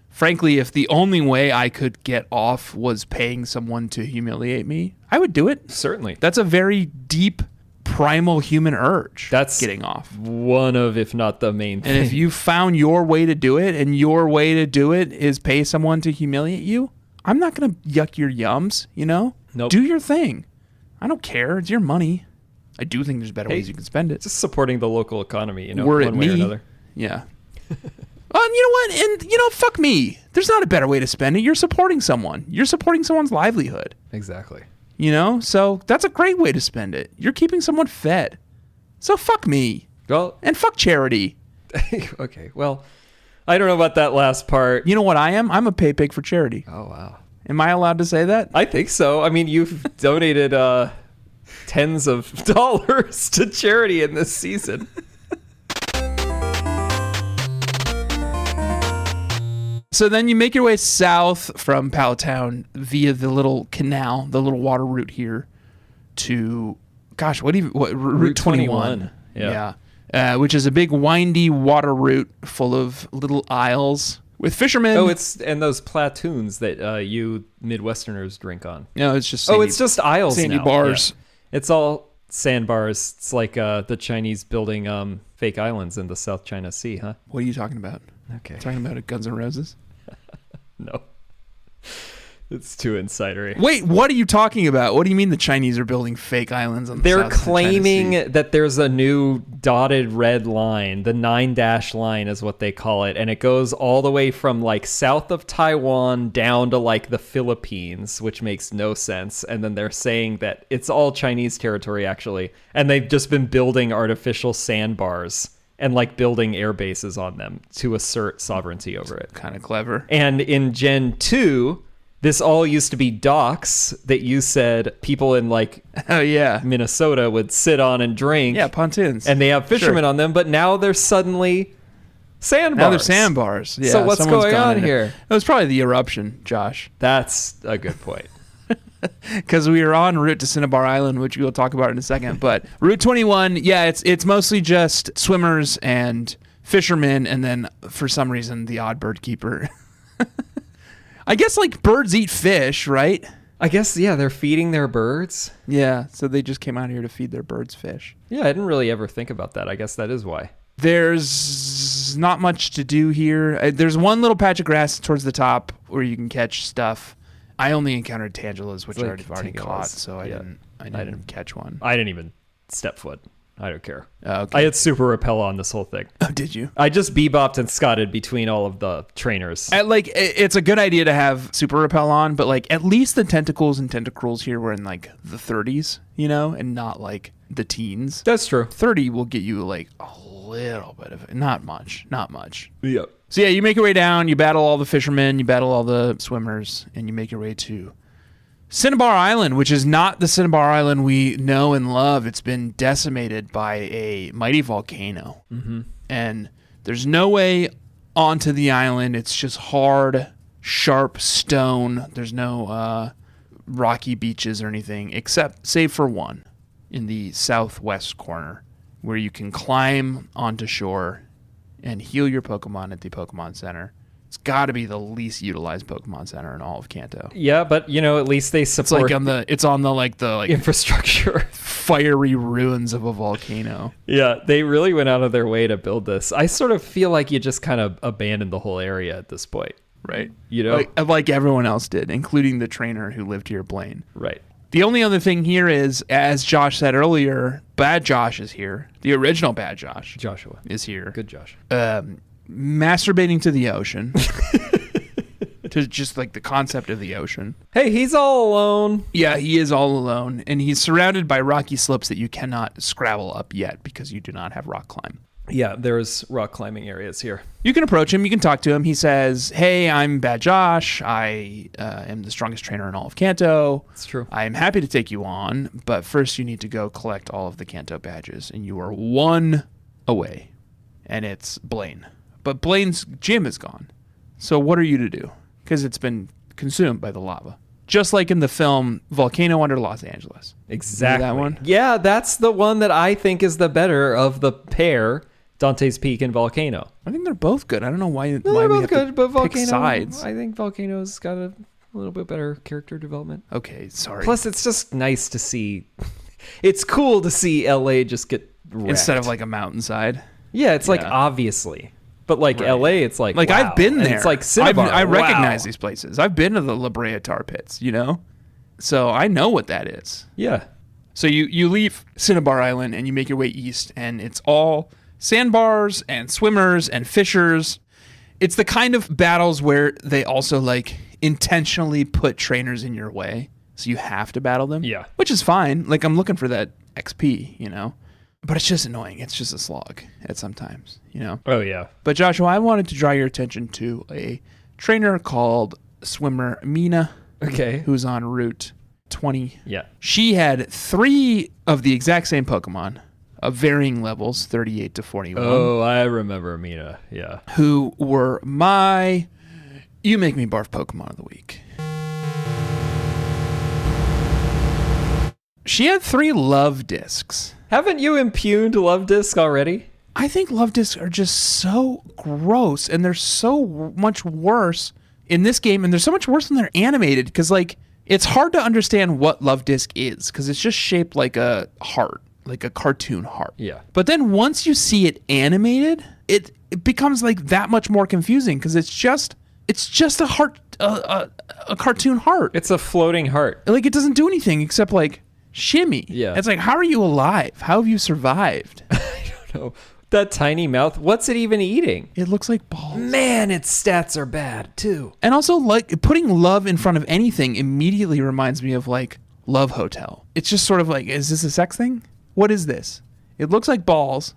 frankly, if the only way I could get off was paying someone to humiliate me, I would do it. Certainly. That's a very deep, primal human urge. That's getting off. One of, if not the main thing. And if you found your way to do it, and your way to do it is pay someone to humiliate you, I'm not going to yuck your yums, you know? Nope. Do your thing. I don't care. It's your money. I do think there's better ways you can spend it. Just supporting the local economy, you know, Were it one way me, or another. Yeah. You know what? And, you know, fuck me. There's not a better way to spend it. You're supporting someone. You're supporting someone's livelihood. Exactly. You know? So that's a great way to spend it. You're keeping someone fed. So fuck me. Well, And fuck charity. okay. Well, I don't know about that last part. You know what I am? I'm a pay pig for charity. Oh, wow. Am I allowed to say that? I think so. I mean, you've donated tens of dollars to charity in this season. So then you make your way south from Pallet Town via the little canal, the little water route here to, gosh, Route 21. Yeah. Which is a big windy water route full of little aisles with fishermen. Oh, and those platoons that you Midwesterners drink on. No, it's just It's just aisles sandy now. bars. Yeah. It's all sandbars. It's like the Chinese building fake islands in the South China Sea, huh? What are you talking about? Okay. Talking about Guns N' Roses? No. It's too insidery. Wait, what are you talking about? What do you mean the Chinese are building fake islands on the They're South China claiming Sea? that there's a new dotted red line. The 9-dash line is what they call it. And it goes all the way from like south of Taiwan down to like the Philippines, which makes no sense. And then they're saying that it's all Chinese territory, actually. And they've just been building artificial sandbars and like building air bases on them to assert sovereignty over it. Kind of clever. And in Gen 2, this all used to be docks that you said people in like Oh, yeah. Minnesota would sit on and drink. Yeah, pontoons. And they have fishermen Sure. on them, but now they're suddenly sandbars. Now they're sandbars. Yeah, So what's someone's going gone on in here? It was probably the eruption, Josh. That's a good point. Because we were en route to Cinnabar Island, which we'll talk about in a second. But Route 21, yeah, it's mostly just swimmers and fishermen, and then for some reason the odd bird keeper. I guess like birds eat fish, right? I guess, yeah, they're feeding their birds. Yeah, so they just came out here to feed their birds fish. Yeah, I didn't really ever think about that. I guess that is why. There's not much to do here. There's one little patch of grass towards the top where you can catch stuff. I only encountered tangelas, which Like I've already tangelas. caught, so Yeah. I didn't catch one. I didn't even step foot. I don't care. Okay. I had super repel on this whole thing. Oh, did you? I just bebopped and scotted between all of the trainers. It's a good idea to have super repel on, but like at least the tentacles and tentacles here were in like the 30s, you know, and not like the teens. That's true. 30 will get you like a little bit of it, not much. Yep. So yeah, you make your way down, you battle all the fishermen, you battle all the swimmers, and you make your way to Cinnabar Island, which is not the Cinnabar Island we know and love. It's been decimated by a mighty volcano. Mm-hmm. And there's no way onto the island. It's just hard, sharp stone. There's no rocky beaches or anything, save for one in the southwest corner. where you can climb onto shore and heal your Pokemon at the Pokemon Center. It's got to be the least utilized Pokemon Center in all of Kanto. Yeah, but at least they It's support like it's on the infrastructure. fiery ruins of a volcano. Yeah, they really went out of their way to build this. I sort of feel like you just kind of abandoned the whole area at this point. Right. Like everyone else did, including the trainer who lived here, Blaine. Right. The only other thing here is, as Josh said earlier, Bad Josh is here. The original Bad Josh. Joshua. Is here. Good Josh. Masturbating to the ocean. To just like the concept of the ocean. Hey, he's all alone. Yeah, he is all alone, and he's surrounded by rocky slopes that you cannot scrabble up yet because you do not have rock climb. Yeah, there's rock climbing areas here. You can approach him. You can talk to him. He says, "Hey, I'm Bad Josh. I am the strongest trainer in all of Kanto. It's true. I am happy to take you on, but first you need to go collect all of the Kanto badges, and you are one away, and it's Blaine. But Blaine's gym is gone. So what are you to do? Because it's been consumed by the lava. Just like in the film Volcano Under Los Angeles. Exactly. Remember that one? Yeah, that's the one that I think is the better of the pair, Dante's Peak and Volcano. I think they're both good. I don't know why They're we both have good, to but pick Volcano, sides. I think Volcano's got a little bit better character development. Okay, sorry. Plus, it's just nice to see. It's cool to see LA just get wrecked. Instead of like a mountainside. Yeah, it's like Yeah. obviously. But like Right. LA, it's like wow. I've been And there. it's like Cinnabar. I recognize Wow. these places. I've been to the La Brea tar pits, So I know what that is. Yeah. So you leave Cinnabar Island and you make your way east, and it's all sandbars and swimmers and fishers. It's the kind of battles where they also like intentionally put trainers in your way, so you have to battle them. Yeah. Which is fine. Like I'm looking for that XP, But it's just annoying. It's just a slog at sometimes, Oh yeah. But Joshua, I wanted to draw your attention to a trainer called Swimmer Mina, Okay. who's on Route 20. Yeah. She had 3 of the exact same Pokemon of varying levels, 38 to 41, Oh, I remember Mina. Yeah. who were my You Make Me Barf Pokemon of the Week. She had 3 love discs. Haven't you impugned Love Disc already? I think love discs are just so gross, and they're so much worse in this game, and they're so much worse when they're animated, because like it's hard to understand what love disc is, because it's just shaped like a heart, like a cartoon heart. Yeah. But then once you see it animated, it becomes like that much more confusing, because it's just a heart, a cartoon heart. It's a floating heart. Like it doesn't do anything except like shimmy. Yeah. It's like, how are you alive? How have you survived? No. That tiny mouth. What's it even eating? It looks like balls. Man, its stats are bad too. And also, like, putting love in front of anything immediately reminds me of, like, Love Hotel. It's just sort of like, is this a sex thing? What is this? It looks like balls.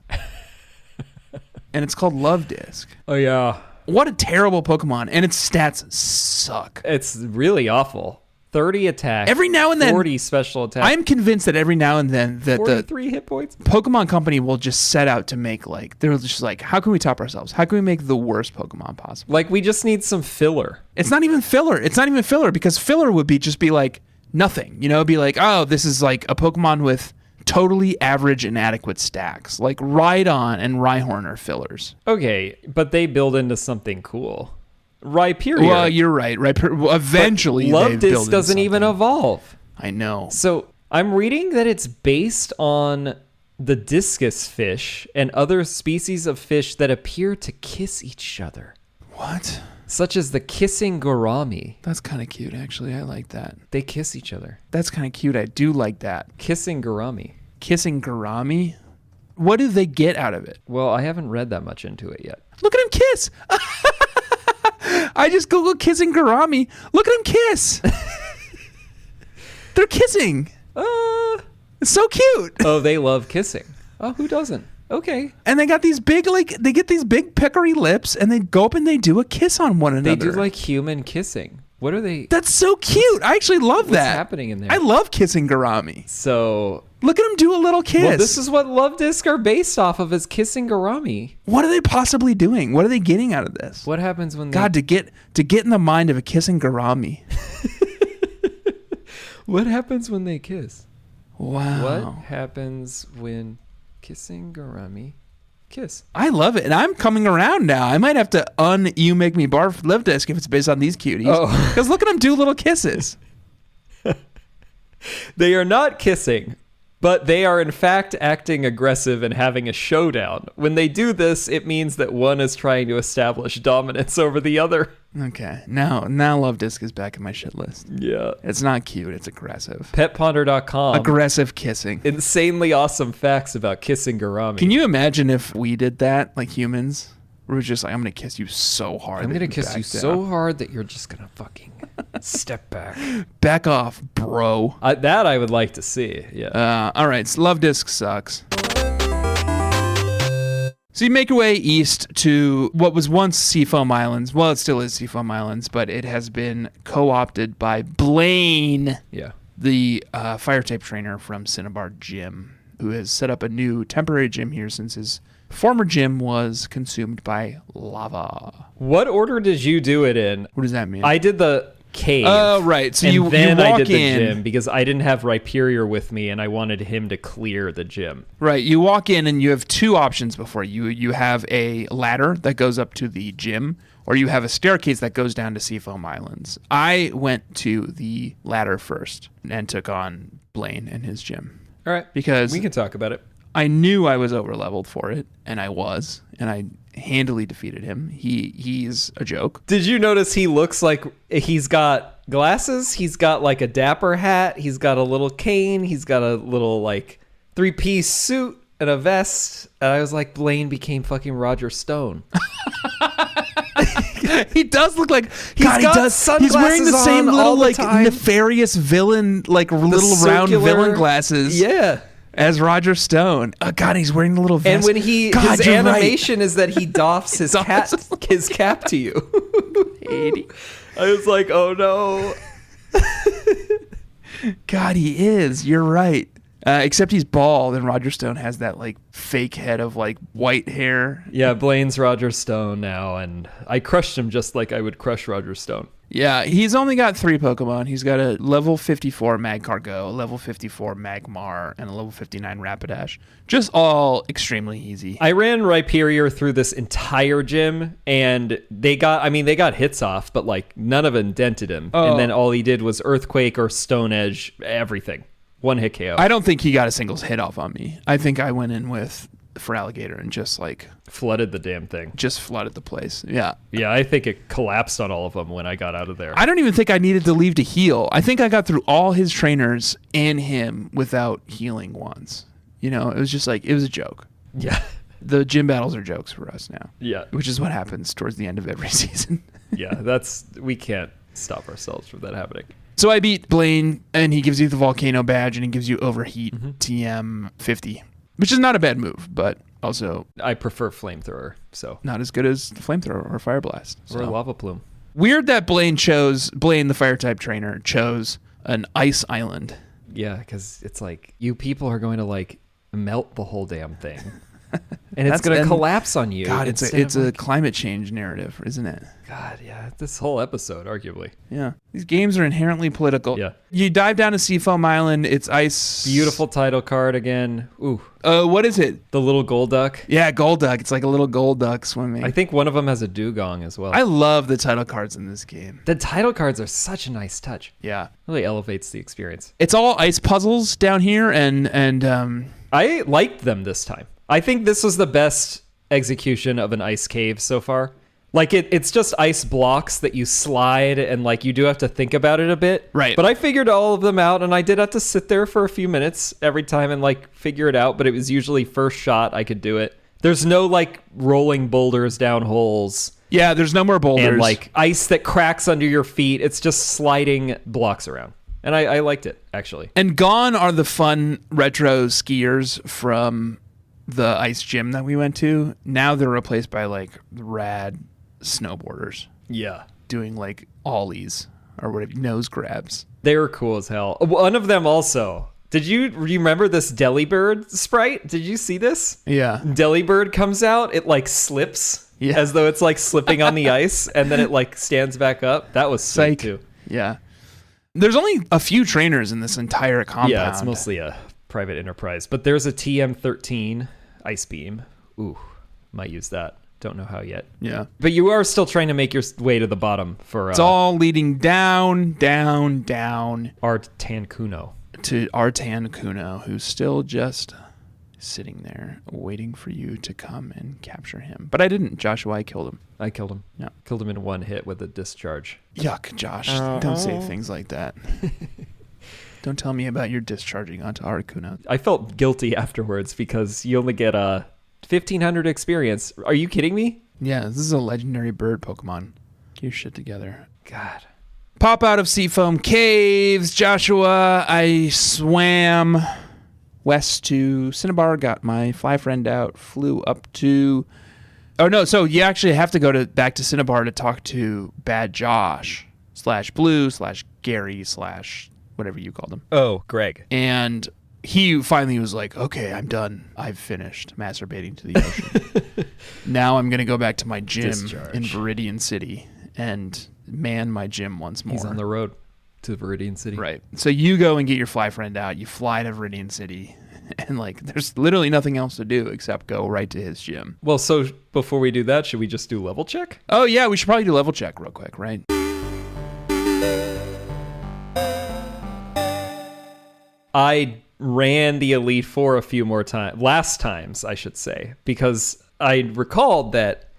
And it's called Love Disc. Oh yeah. What a terrible Pokemon. And its stats suck. It's really awful. 30 attack. Every now and then, 40 special attack. I'm convinced that every now and then that the 43 hit points. Pokemon Company will just set out to make, like, they're just like, how can we top ourselves? How can we make the worst Pokemon possible? Like we just need some filler. It's not even filler. It's not even filler, because filler would just be like nothing, Be like, oh, this is like a Pokemon with totally average and adequate stacks. Like Rhydon and Rhyhorn are fillers. Okay, but they build into something cool. Rhyperior. Well, you're right. Eventually, Love they build Disc into doesn't even something. evolve. I know. So I'm reading that it's based on the discus fish and other species of fish that appear to kiss each other, What? such as the kissing gourami. That's kind of cute, actually. I like that. They kiss each other. That's kind of cute. I do like that. Kissing gourami. Kissing Gourami? What do they get out of it? Well, I haven't read that much into it yet. Look at him kiss. I just Googled kissing Gourami. Look at him kiss. They're kissing. It's so cute. Oh, they love kissing. Oh, who doesn't? Okay. And they got these big, like, they get these big peckery lips, and they go up and they do a kiss on one another. They do like human kissing. What are they? That's so cute. I actually love What's that. happening in there? I love kissing Gourami. So, Look at him do a little kiss. well, this is what Love Disc are based off of, is kissing gourami. What are they possibly doing? What are they getting out of this? What happens when God, to get in the mind of a kissing Gourami. What happens when they kiss? Wow. What happens when Kissing Garami. Kiss. I love it, and I'm coming around now. I might have to You Make Me Barf live disc if it's based on these cuties. Because look at them do little kisses. They are not kissing, but they are in fact acting aggressive and having a showdown. When they do this, it means that one is trying to establish dominance over the other. Okay, now Love Disc is back in my shit list. Yeah. It's not cute, it's aggressive. Petponder.com. Aggressive kissing. Insanely awesome facts about kissing Garami. Can you imagine if we did that, like humans? We're just like, I'm going to kiss you so hard. I'm that going to kiss back you down. so hard that you're just going to fucking step back. Back off, bro. That I would like to see. Yeah. All right, so Love Disc sucks. So you make your way east to what was once Seafoam Islands. Well, it still is Seafoam Islands, but it has been co-opted by Blaine, Yeah. the fire type trainer from Cinnabar Gym, who has set up a new temporary gym here since his former gym was consumed by lava. What order did you do it in? What does that mean? I did the cave. Oh, right. So and you then walk I did the in. gym because I didn't have Rhyperior with me and I wanted him to clear the gym. Right. You walk in and you have two options before you. You have a ladder that goes up to the gym, or you have a staircase that goes down to Seafoam Islands. I went to the ladder first and took on Blaine and his gym. All right. Because We can talk about it. I knew I was overleveled for it, and I was, and I handily defeated him. He's a joke. Did you notice he looks like he's got glasses? He's got like a dapper hat. He's got a little cane. He's got a little like 3-piece suit and a vest. And I was like, Blaine became fucking Roger Stone. He does look like He's God. He got does. He's wearing the sunglasses same on little all the like time. nefarious villain, like little round circular- villain glasses. Yeah. As Roger Stone. Oh God, he's wearing the little vest. And when his you're right. animation is that he doffs his cap to you. I was like, oh no. God, he is. You're right. Except he's bald, and Roger Stone has that like fake head of like white hair. Yeah, Blaine's Roger Stone now, and I crushed him just like I would crush Roger Stone. Yeah, he's only got 3 Pokemon. He's got a level 54 Magcargo, a level 54 Magmar, and a level 59 Rapidash. Just all extremely easy. I ran Rhyperior through this entire gym, and they got hits off, but like none of them dented him. Oh. And then all he did was Earthquake or Stone Edge, everything. One hit KO. I don't think he got a singles hit off on me. I think I went in with for Alligator and just flooded the damn thing. just flooded the place. Yeah. Yeah, I think it collapsed on all of them when I got out of there. I don't even think I needed to leave to heal. I think I got through all his trainers and him without healing once. You know, it was just like, it was a joke. Yeah. The gym battles are jokes for us now. Yeah. Which is what happens towards the end of every season. Yeah, we can't stop ourselves from that happening. So I beat Blaine, and he gives you the Volcano badge, and he gives you Overheat TM 50, which is not a bad move, but also I prefer Flamethrower, so. not as good as the Flamethrower or Fire Blast. Or Lava Plume. Weird that Blaine, the Fire-type trainer, chose an ice island. Yeah, because it's like, you people are going to like melt the whole damn thing. And it's going to collapse on you. God, it's a climate change narrative, isn't it? God, yeah. This whole episode, arguably. Yeah. These games are inherently political. Yeah. You dive down to Seafoam Island. It's ice. Beautiful title card again. Ooh. What is it? The little gold duck. Yeah, gold duck. It's like a little gold duck swimming. I think one of them has a dugong as well. I love the title cards in this game. The title cards are such a nice touch. Yeah. Really elevates the experience. It's all ice puzzles down here, and I liked them this time. I think this was the best execution of an ice cave so far. Like it's just ice blocks that you slide, and like you do have to think about it a bit. Right. But I figured all of them out, and I did have to sit there for a few minutes every time and like figure it out. But it was usually first shot I could do it. There's no like rolling boulders down holes. yeah, there's no more boulders. And like ice that cracks under your feet. It's just sliding blocks around. And I liked it, actually. And gone are the fun retro skiers from the ice gym that we went to. Now they're replaced by like rad snowboarders Yeah. doing like ollies or whatever, nose grabs. They were cool as hell. One of them also. Did you remember this Delibird sprite? Did you see this? Yeah. Delibird comes out, it like slips as though it's like slipping on the ice, and then it like stands back up. That was sick too. Yeah. There's only a few trainers in this entire compound. Yeah, it's mostly a private enterprise. But there's a TM-13 Ice Beam. Ooh, might use that. Don't know how yet. Yeah. But you are still trying to make your way to the bottom for... It's all leading down, down, down. Articuno. To Articuno, who's still just sitting there waiting for you to come and capture him. But I didn't. Joshua, I killed him. I killed him. Yeah. Killed him in one hit with a discharge. Yuck, Josh. Don't say things like that. Don't tell me about your discharging onto Articuno. I felt guilty afterwards because you only get 1,500 experience. Are you kidding me? Yeah, this is a legendary bird Pokemon. Get your shit together. God. Pop out of Seafoam Caves, Joshua. I swam west to Cinnabar, got my fly friend out, flew up to... Oh, no, so you actually have to go back to Cinnabar to talk to Bad Josh /Blue/Gary/ whatever you called him. Oh, Greg. And he finally was like, okay, I'm done. I've finished masturbating to the ocean. Now I'm going to go back to my gym in Viridian City and man my gym once more. He's on the road to Viridian City. Right. So you go and get your fly friend out. You fly to Viridian City. And, like, there's literally nothing else to do except go right to his gym. Well, so before we do that, should we just do level check? Oh, yeah, we should probably do level check real quick, right? I ran the Elite Four a few more times. Last times, I should say. Because I recalled that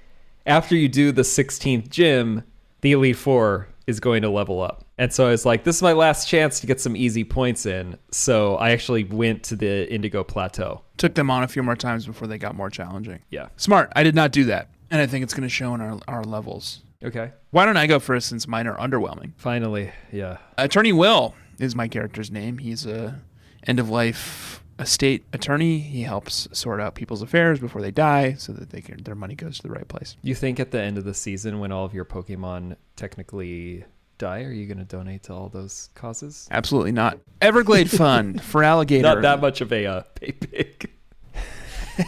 after you do the 16th gym, the Elite Four is going to level up. And so I was like, this is my last chance to get some easy points in. So I actually went to the Indigo Plateau. Took them on a few more times before they got more challenging. Yeah. Smart. I did not do that. And I think it's going to show in our levels. Okay. Why don't I go first since mine are underwhelming? Finally, yeah. Attorney Will is my character's name. He's a end-of-life estate attorney. He helps sort out people's affairs before they die so that their money goes to the right place. You think at the end of the season when all of your Pokemon technically die, are you going to donate to all those causes? Absolutely not. Everglade Fund for Alligator. Not that much of a pay pig.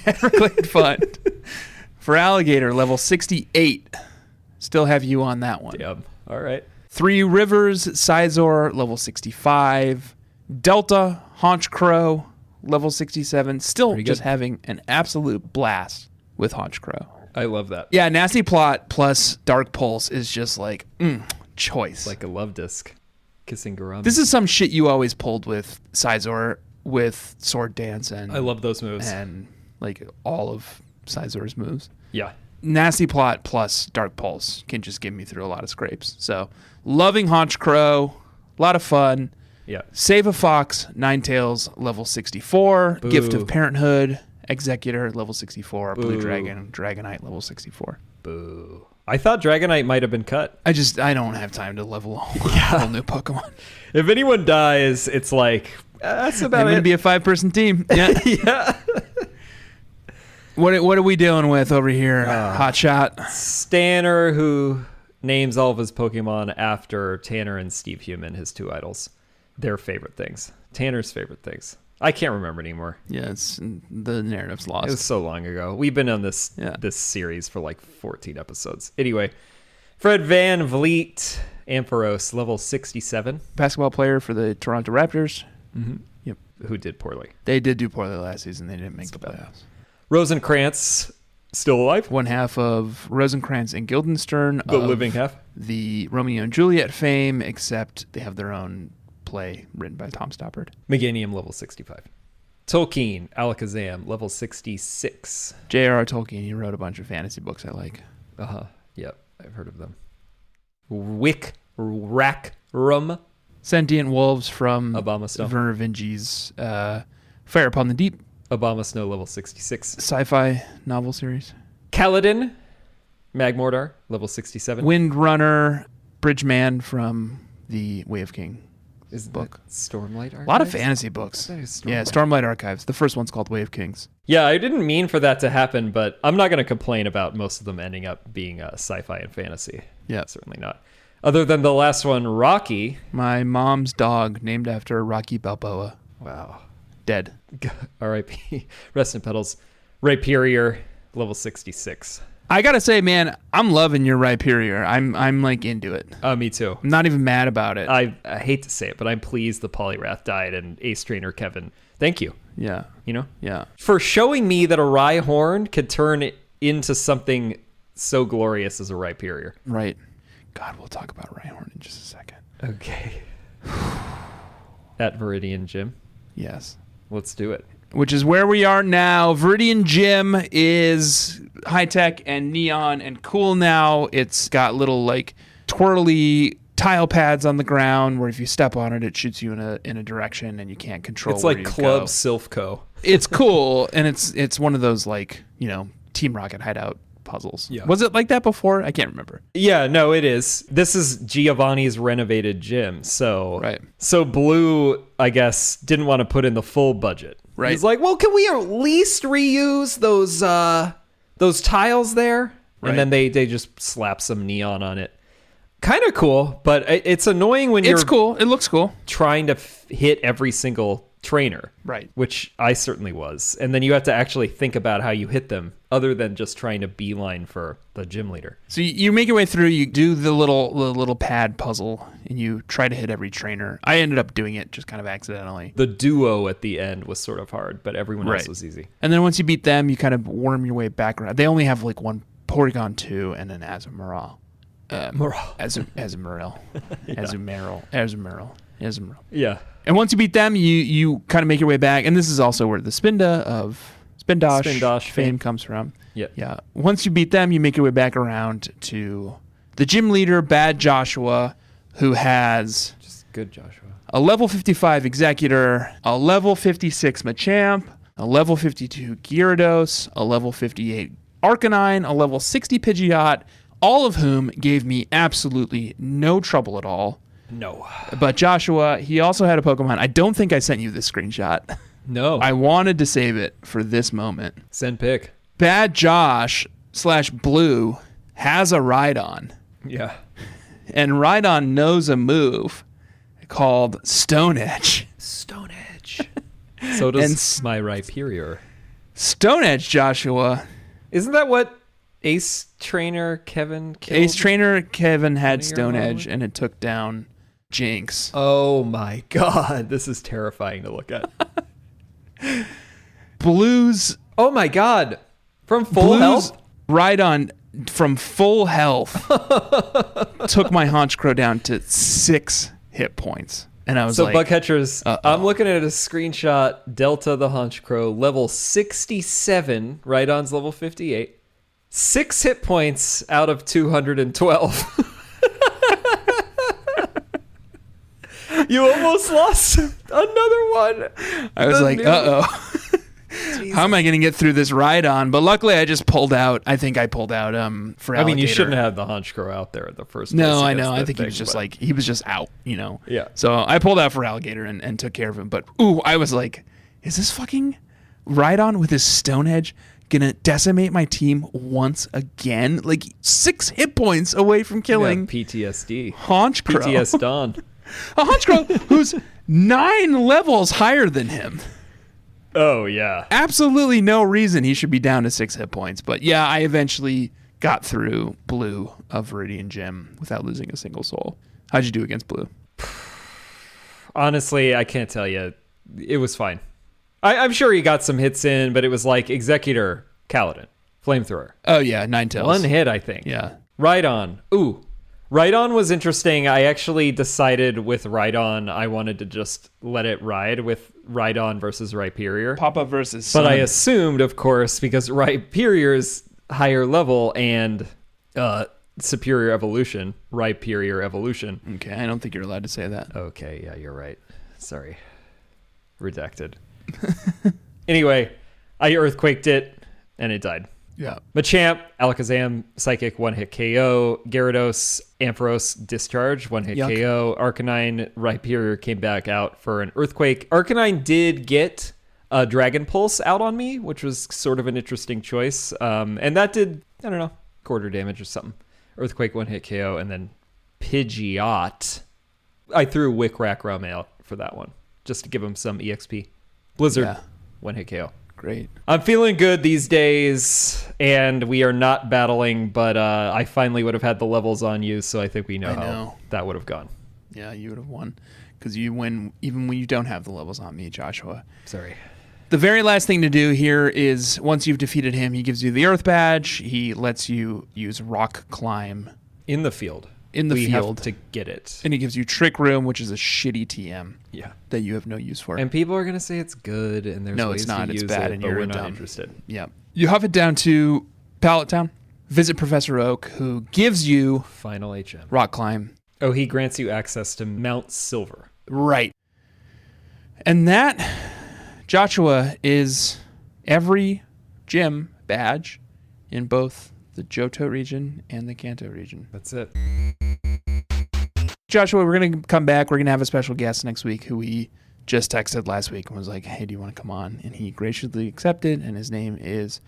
Everglade Fund for Alligator, level 68. Still have you on that one. Damn. All right. Three Rivers, Sizor, level 65. Delta, Haunch Crow, level 67. Still Pretty just good. having an absolute blast with Haunch Crow. I love that. Yeah, Nasty Plot plus Dark Pulse is just like, choice. Like a love disc. Kissing Garami. This is some shit you always pulled with Sizor, with Sword Dance, and I love those moves. and like all of Sizor's moves. Yeah. Nasty Plot plus Dark Pulse can just get me through a lot of scrapes. So, loving Haunch Crow, a lot of fun. Yeah. Save a Fox, Ninetales, level 64. Boo. Gift of Parenthood, Executor, level 64. Blue Boo. Dragon, Dragonite, level 64. Boo. I thought Dragonite might have been cut. I don't have time to level a whole new Pokemon. If anyone dies, it's like, that's I'm about going to it. be a 5-person team. Yeah. Yeah. What are we dealing with over here, Hotshot? Stanner, who names all of his Pokemon after Tanner and Steve Human, his two idols. Their favorite things. Tanner's favorite things. I can't remember anymore. Yeah, the narrative's lost. It was so long ago. We've been on this Yeah. this series for like 14 episodes. Anyway, Fred Van Vliet, Ampharos, level 67. Basketball player for the Toronto Raptors. Mm-hmm. Yep. Who did poorly. They did do poorly last season. They didn't make the playoffs. Rosencrantz, still alive. One half of Rosencrantz and Guildenstern. The of living half. The Romeo and Juliet fame, except they have their own play written by Tom Stoppard. Meganium, level 65. Tolkien, Alakazam, level 66. J.R.R. Tolkien, he wrote a bunch of fantasy books I like. Uh-huh. Yep, I've heard of them. Wick Rackrum, Sentient Wolves from Abomasnow. Werner Vinge's Fire Upon the Deep Abomasnow, level 66. sci-fi novel series. Kaladin, Magmortar, level 67. Windrunner, Bridgeman from the Way of King Is book. that Stormlight Archives? A lot of fantasy books. That is Yeah, Stormlight. Stormlight Archives. The first one's called Way of Kings. Yeah, I didn't mean for that to happen, but I'm not going to complain about most of them ending up being sci-fi and fantasy. Yeah. Certainly not. Other than the last one, Rocky. My mom's dog, named after Rocky Balboa. Wow. Dead. R.I.P. Rest in petals. Rhyperior, level 66. I gotta say, man, I'm loving your Rhyperior. I'm like into it. Me too. I'm not even mad about it. I hate to say it, but I'm pleased the Polyrath died and Ace Trainer Kevin Thank you. Yeah. You know? Yeah. For showing me that a Rhyhorn could turn it into something so glorious as a Rhyperior. Right. God, we'll talk about Rhyhorn in just a second. Okay. At Viridian Gym. Yes. Let's do it. Which is where we are now. Viridian Gym is high-tech and neon and cool now. It's got little, like, twirly tile pads on the ground where if you step on it, it shoots you in a direction and you can't control It's where like you Club go. Silphco. It's cool, and it's one of those, like, you know, Team Rocket hideout puzzles. Yeah. Was it like that before? I can't remember. Yeah, no, it is. This is Giovanni's renovated gym. So, Right. So Blue, I guess, didn't want to put in the full budget. Right. He's like, well, can we at least reuse those tiles there? Right. And then they just slap some neon on it. Kind of cool, but it's annoying when you're It's cool. It looks cool. trying to hit every single trainer. Right. Which I certainly was. And then you have to actually think about how you hit them other than just trying to beeline for the gym leader. So you make your way through, you do the little pad puzzle, and you try to hit every trainer. I ended up doing it just kind of accidentally. The duo at the end was sort of hard, but everyone else Right. was easy. And then once you beat them, you kind of worm your way back around. They only have like one Porygon 2 and an Azumarill. Azumarill. Azumarill. Yeah. And once you beat them, you kind of make your way back. And this is also where the Spindosh Spindosh fame comes from. Yep. Yeah. Once you beat them, you make your way back around to the gym leader, Bad Joshua, who has Just good, Joshua. a level 55 Executor, a level 56 Machamp, a level 52 Gyarados, a level 58 Arcanine, a level 60 Pidgeot, all of whom gave me absolutely no trouble at all. No. But Joshua, he also had a Pokemon. I don't think I sent you this screenshot. No. I wanted to save it for this moment. Send pick. Bad Josh / Blue has a Rhydon. Yeah. And Rhydon knows a move called Stone Edge. Stone Edge. So does my Rhyperior. Stone Edge, Joshua. Isn't that what Ace Trainer Kevin killed? Ace Trainer Kevin had One of your Stone own? Edge, and it took down Jinx. Oh my god. This is terrifying to look at. Blue's Oh my god. From full health? Rhydon from full health took my Honchkrow down to 6 hit points. And I was So like, Bugcatchers, uh-oh. I'm looking at a screenshot. Delta the Honchkrow, level 67. Rhydon's level 58. 6 hit points out of 212. You almost lost another one. I was The like, new- uh-oh. How am I going to get through this Rhydon? But luckily, I just pulled out. I think I pulled out for I mean, you Alligator. shouldn't have the Honchkrow out there at the first place. No, I against know. I that think he was thing, just but- like, he was just out, you know? Yeah. So I pulled out for Alligator and took care of him. But, ooh, I was like, is this fucking Rhydon with his Stone Edge gonna decimate my team once again? Like, 6 hit points away from killing Yeah, PTSD. Honchkrow. PTS Dawn. A Honchkrow who's 9 levels higher than him. Oh, yeah. Absolutely no reason he should be down to 6 hit points. But yeah, I eventually got through Blue of Viridian Gym without losing a single soul. How'd you do against Blue? Honestly, I can't tell you. It was fine. I'm sure he got some hits in, but it was like Executor, Kaladin, Flamethrower. Oh yeah, 9 tails. One hit, I think. Yeah. Rhydon. Ooh. Rhydon was interesting. I actually decided with Rhydon I wanted to just let it ride with Rhydon versus Rhyperior. Papa versus But Sun. I assumed, of course, because Rhyperior's higher level and superior evolution, Rhyperior evolution. Okay, I don't think you're allowed to say that. Okay, yeah, you're right. Sorry. Redacted. Anyway, I earthquaked it and it died. Yeah. Machamp, Alakazam, Psychic, 1-hit KO. Gyarados, Ampharos, Discharge, 1-hit Yuck. KO. Arcanine, Rhyperior came back out for an Earthquake. Arcanine did get a Dragon Pulse out on me, which was sort of an interesting choice. And that did, I don't know, quarter damage or something. Earthquake, 1-hit KO, and then Pidgeot. I threw Wick Rack Rum out for that one, just to give him some EXP. Blizzard, Yeah. 1-hit KO. Great. I'm feeling good these days, and we are not battling, but I finally would have had the levels on you, so I think we know I how know. that would have gone. Yeah, you would have won. because you win even when you don't have the levels on me, Joshua. Sorry. The very last thing to do here is once you've defeated him, he gives you the Earth Badge. He lets you use Rock Climb. In the field. We have to get it. And he gives you Trick Room, which is a shitty TM. Yeah. That you have no use for. And people are going to say it's good, and there's No, ways it's not. to It's use bad, it, and but you're we're not dumb. interested. Yeah. You huff it down to Pallet Town. Visit Professor Oak, who gives you Final HM. Rock Climb. Oh, he grants you access to Mount Silver. Right. And that, Joshua, is every gym badge in both the Johto region and the Kanto region. That's it. Joshua, we're going to come back. We're going to have a special guest next week who we just texted last week and was like, hey, do you want to come on? And he graciously accepted, and his name is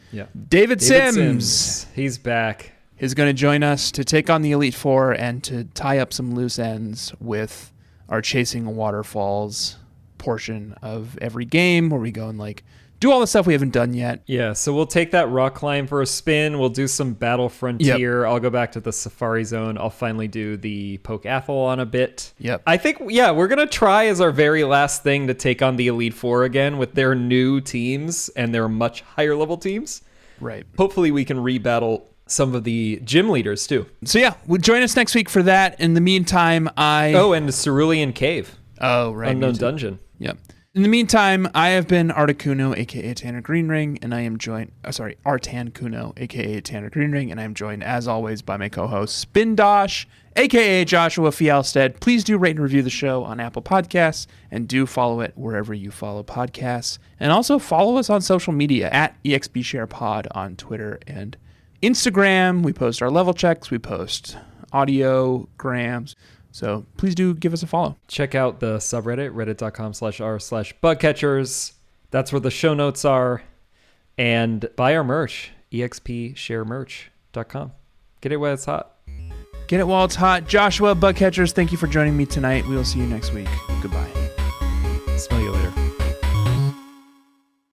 David Sims. He's back. He's going to join us to take on the Elite Four and to tie up some loose ends with our Chasing Waterfalls portion of every game where we go and like do all the stuff we haven't done yet. Yeah, so we'll take that rock climb for a spin. We'll do some Battle Frontier. I'll go back to the Safari Zone. I'll finally do the Poke-Athlon a bit. Yep. I think, we're going to try as our very last thing to take on the Elite Four again with their new teams and their much higher level teams. Right. Hopefully we can rebattle some of the gym leaders too. So join us next week for that. In the meantime, and the Cerulean Cave. Oh, right. Unknown Dungeon. Yep. In the meantime, I have been Articuno, a.k.a. Tanner Greenring, and I am joined... Artan Kuno, a.k.a. Tanner Greenring, and I am joined, as always, by my co-host, Spindosh, a.k.a. Joshua Fialstead. Please do rate and review the show on Apple Podcasts, and do follow it wherever you follow podcasts. And also follow us on social media, at EXPSharePod on Twitter and Instagram. We post our level checks. We post audiograms. So please do give us a follow. Check out the subreddit, reddit.com/r/bugcatchers. That's where the show notes are. And buy our merch, expsharemerch.com. Get it while it's hot. Get it while it's hot. Joshua, Bugcatchers, thank you for joining me tonight. We will see you next week. Goodbye. Smell you